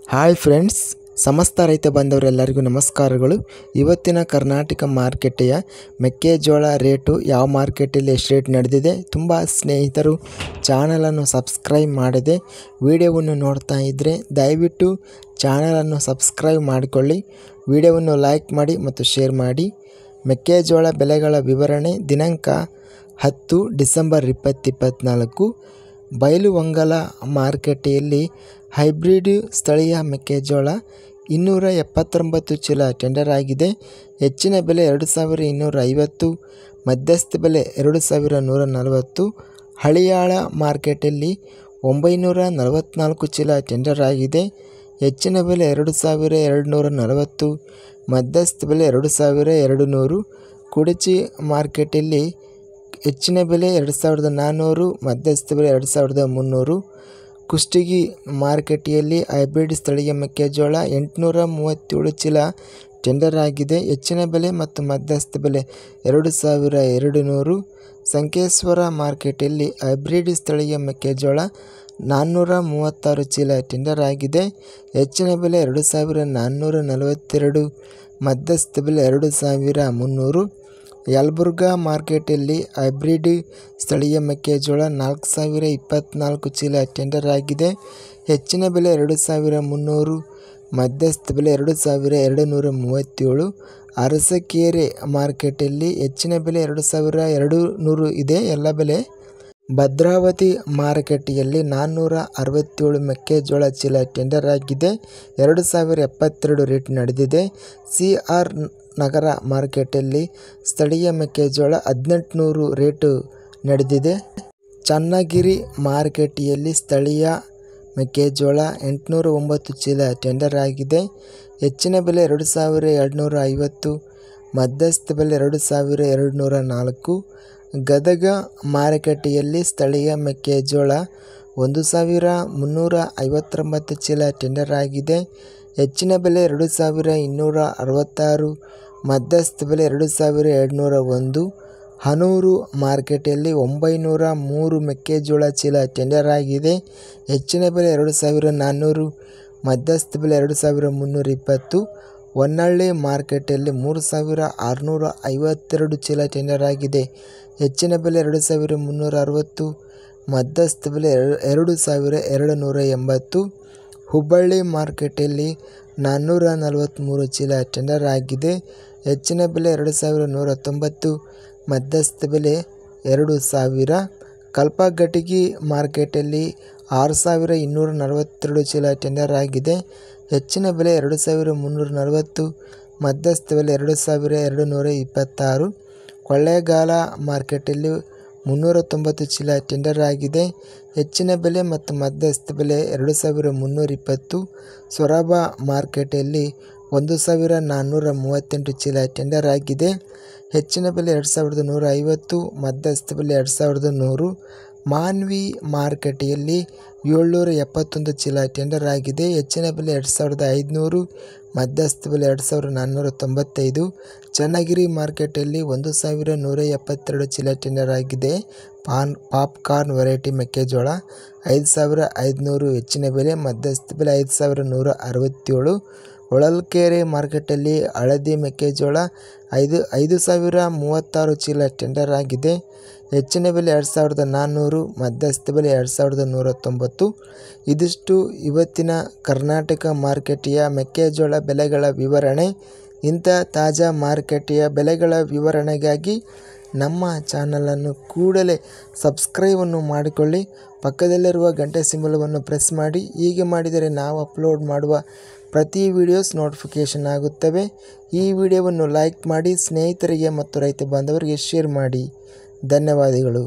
Hi friends, ಸಮಸ್ತ ರೈತ ಬಾಂಧವರೆಲ್ಲರಿಗೂ ನಮಸ್ಕಾರಗಳು. ಇವತ್ತಿನ ಕರ್ನಾಟಕ ಮಾರುಕಟ್ಟೆಯ ಮೆಕ್ಕೆಜೋಳ ರೇಟು ಯಾವ ಮಾರ್ಕೆಟಲ್ಲಿ ಎಷ್ಟು ರೇಟ್ ನಡೆದಿದೆ. ತುಂಬ ಸ್ನೇಹಿತರು ಚಾನಲನ್ನು ಸಬ್ಸ್ಕ್ರೈಬ್ ಮಾಡದೆ ವಿಡಿಯೋವನ್ನು ನೋಡ್ತಾ ಇದ್ದರೆ ದಯವಿಟ್ಟು ಚಾನಲನ್ನು ಸಬ್ಸ್ಕ್ರೈಬ್ ಮಾಡಿಕೊಳ್ಳಿ, ವಿಡಿಯೋವನ್ನು ಲೈಕ್ ಮಾಡಿ ಮತ್ತು ಶೇರ್ ಮಾಡಿ. ಮೆಕ್ಕೆಜೋಳ ಬೆಲೆಗಳ ವಿವರಣೆ ದಿನಾಂಕ 10 ಡಿಸೆಂಬರ್ 2024. ಬೈಲುಹೊಂಗಲ ಮಾರುಕಟ್ಟೆಯಲ್ಲಿ ಹೈಬ್ರಿಡ್ ಸ್ಥಳೀಯ ಮೆಕ್ಕೆಜೋಳ 279 ಚೀಲ ಟೆಂಡರ್ ಆಗಿದೆ. ಹೆಚ್ಚಿನ ಬೆಲೆ 2250, ಮಧ್ಯಸ್ಥ ಬೆಲೆ 2140. ಹಳಿಯಾಳ ಮಾರ್ಕೆಟಲ್ಲಿ 944 ಚೀಲ ಟೆಂಡರ್ ಆಗಿದೆ. ಹೆಚ್ಚಿನ ಬೆಲೆ 2240, ಮಧ್ಯಸ್ಥ ಬೆಲೆ 2200. ಕುಡಚಿ ಮಾರ್ಕೆಟಲ್ಲಿ ಹೆಚ್ಚಿನ ಬೆಲೆ 2400, ಮಧ್ಯಸ್ಥ ಬೆಲೆ 2300. ಕುಷ್ಟಗಿ ಮಾರುಕಟ್ಟೆಯಲ್ಲಿ ಹೈಬ್ರಿಡ್ ಸ್ಥಳೀಯ ಮೆಕ್ಕೆಜೋಳ 837 ಚೀಲ ಟೆಂಡರ್ ಆಗಿದೆ. ಹೆಚ್ಚಿನ ಬೆಲೆ ಮತ್ತು ಮಧ್ಯಸ್ಥ ಬೆಲೆ 2200. ಸಂಕೇಶ್ವರ ಮಾರ್ಕೆಟಲ್ಲಿ ಹೈಬ್ರಿಡ್ ಸ್ಥಳೀಯ ಮೆಕ್ಕೆಜೋಳ 436 ಚೀಲ ಟೆಂಡರ್ ಆಗಿದೆ. ಹೆಚ್ಚಿನ ಬೆಲೆ 2442, ಮಧ್ಯಸ್ಥ ಬೆಲೆ 2300. ಯಲಬುರ್ಗಾ ಮಾರ್ಕೆಟಲ್ಲಿ ಹೈಬ್ರಿಡ್ ಸ್ಥಳೀಯ ಮೆಕ್ಕೆಜೋಳ 4024 ಚೀಲ ಟೆಂಡರ್ ಆಗಿದೆ. ಹೆಚ್ಚಿನ ಬೆಲೆ 2300, ಮಧ್ಯಸ್ಥ ಬೆಲೆ 2237. ಅರಸಕೆರೆ ಮಾರ್ಕೆಟಲ್ಲಿ ಹೆಚ್ಚಿನ ಬೆಲೆ 2200 ಇದೆ ಎಲ್ಲ ಬೆಲೆ. ಭದ್ರಾವತಿ ಮಾರುಕಟ್ಟೆಯಲ್ಲಿ 467 ಮೆಕ್ಕೆಜೋಳ ಚೀಲ ಟೆಂಡರ್ ಆಗಿದೆ. 2072 ರೇಟ್ ನಡೆದಿದೆ. CR ನಗರ ಮಾರ್ಕೆಟಲ್ಲಿ ಸ್ಥಳೀಯ ಮೆಕ್ಕೆಜೋಳ 1800 ರೇಟು ನಡೆದಿದೆ. ಚನ್ನಗಿರಿ ಮಾರುಕಟ್ಟೆಯಲ್ಲಿ ಸ್ಥಳೀಯ ಮೆಕ್ಕೆಜೋಳ 809 ಚೀಲ ಟೆಂಡರ್ ಆಗಿದೆ. ಹೆಚ್ಚಿನ ಬೆಲೆ 2250, ಮಧ್ಯಸ್ಥ ಬೆಲೆ 2204. ಗದಗ ಮಾರುಕಟ್ಟೆಯಲ್ಲಿ ಸ್ಥಳೀಯ ಮೆಕ್ಕೆಜೋಳ 1359 ಚೀಲ ಟೆಂಡರ್ ಆಗಿದೆ. ಹೆಚ್ಚಿನ ಬೆಲೆ 2266, ಮಧ್ಯಸ್ಥ ಬೆಲೆ 2201. ಹನೂರು ಮಾರ್ಕೆಟಲ್ಲಿ 903 ಮೆಕ್ಕೆಜೋಳ ಚೀಲ ಟೆಂಡರ್ ಆಗಿದೆ. ಹೆಚ್ಚಿನ ಬೆಲೆ 2400, ಮಧ್ಯಸ್ಥ ಬೆಲೆ 2320. ಹೊನ್ನಳ್ಳಿ ಮಾರ್ಕೆಟಲ್ಲಿ 3652 ಚೀಲ ಟೆಂಡರ್ ಆಗಿದೆ. ಹೆಚ್ಚಿನ ಬೆಲೆ 2360, ಮಧ್ಯಸ್ಥ ಬೆಲೆ 2280. ಹುಬ್ಬಳ್ಳಿ ಮಾರ್ಕೆಟಲ್ಲಿ 443 ಚೀಲ ಟೆಂಡರ್ ಆಗಿದೆ. ಹೆಚ್ಚಿನ ಬೆಲೆ 2190, ಮಧ್ಯಸ್ಥ ಬೆಲೆ 2000. ಕಲ್ಪಗಟಗಿ ಮಾರ್ಕೆಟಲ್ಲಿ 6242 ಚೀಲ ಟೆಂಡರ್ ಆಗಿದೆ. ಹೆಚ್ಚಿನ ಬೆಲೆ 2340, ಮಧ್ಯಸ್ಥ ಬೆಲೆ 2226. ಕೊಳ್ಳೇಗಾಲ ಮಾರ್ಕೆಟಲ್ಲಿ 390 ಚೀಲ ಟೆಂಡರ್ ಆಗಿದೆ. ಹೆಚ್ಚಿನ ಬೆಲೆ ಮತ್ತು ಮಧ್ಯಸ್ಥ ಬೆಲೆ 2320. ಸೊರಬ ಮಾರ್ಕೆಟಲ್ಲಿ 1438 ಚೀಲ ಟೆಂಡರ್ ಆಗಿದೆ. ಹೆಚ್ಚಿನ ಬೆಲೆ 2150, ಮಧ್ಯಸ್ಥ ಬೆಲೆ 2100. ಮಾನ್ವಿ ಮಾರುಕಟ್ಟೆಯಲ್ಲಿ 771 ಚೀಲ ಟೆಂಡರ್ ಆಗಿದೆ. ಹೆಚ್ಚಿನ ಬೆಲೆ 2500, ಮಧ್ಯಸ್ಥ ಬೆಲೆ 2495. ಚನ್ನಗಿರಿ ಮಾರ್ಕೆಟಲ್ಲಿ 1172 ಚೀಲ ಟೆಂಡರ್ ಆಗಿದೆ. ಪಾಪ್ಕಾರ್ನ್ ವೆರೈಟಿ ಮೆಕ್ಕೆಜೋಳ 5500 ಹೆಚ್ಚಿನ ಬೆಲೆ, ಮಧ್ಯಸ್ಥ ಬೆಲೆ 5167. ಹೊಳಲ್ಕೆರೆ ಮಾರ್ಕೆಟಲ್ಲಿ ಹಳದಿ ಮೆಕ್ಕೆಜೋಳ 5036 ಚೀಲ ಟೆಂಡರ್ ಆಗಿದೆ. ಹೆಚ್ಚಿನ ಬೆಲೆ 2400, ಮಧ್ಯಸ್ಥ ಬೆಲೆ 2190. ಇದಿಷ್ಟು ಇವತ್ತಿನ ಕರ್ನಾಟಕ ಮಾರುಕಟ್ಟೆಯ ಮೆಕ್ಕೆಜೋಳ ಬೆಲೆಗಳ ವಿವರಣೆ. ಇಂಥ ತಾಜಾ ಮಾರುಕಟ್ಟೆಯ ಬೆಲೆಗಳ ವಿವರಣೆಗಾಗಿ ನಮ್ಮ ಚಾನಲನ್ನು ಕೂಡಲೇ ಸಬ್ಸ್ಕ್ರೈಬನ್ನು ಮಾಡಿಕೊಳ್ಳಿ. ಪಕ್ಕದಲ್ಲಿರುವ ಗಂಟೆ ಸಿಂಬಲವನ್ನು ಪ್ರೆಸ್ ಮಾಡಿ. ಹೀಗೆ ಮಾಡಿದರೆ ನಾವು ಅಪ್ಲೋಡ್ ಮಾಡುವ ಪ್ರತಿ ವಿಡಿಯೋಸ್ ನೋಟಿಫಿಕೇಷನ್ ಆಗುತ್ತವೆ. ಈ ವಿಡಿಯೋವನ್ನು ಲೈಕ್ ಮಾಡಿ, ಸ್ನೇಹಿತರಿಗೆ ಮತ್ತು ರೈತ ಬಾಂಧವರಿಗೆ ಶೇರ್ ಮಾಡಿ. ಧನ್ಯವಾದಗಳು.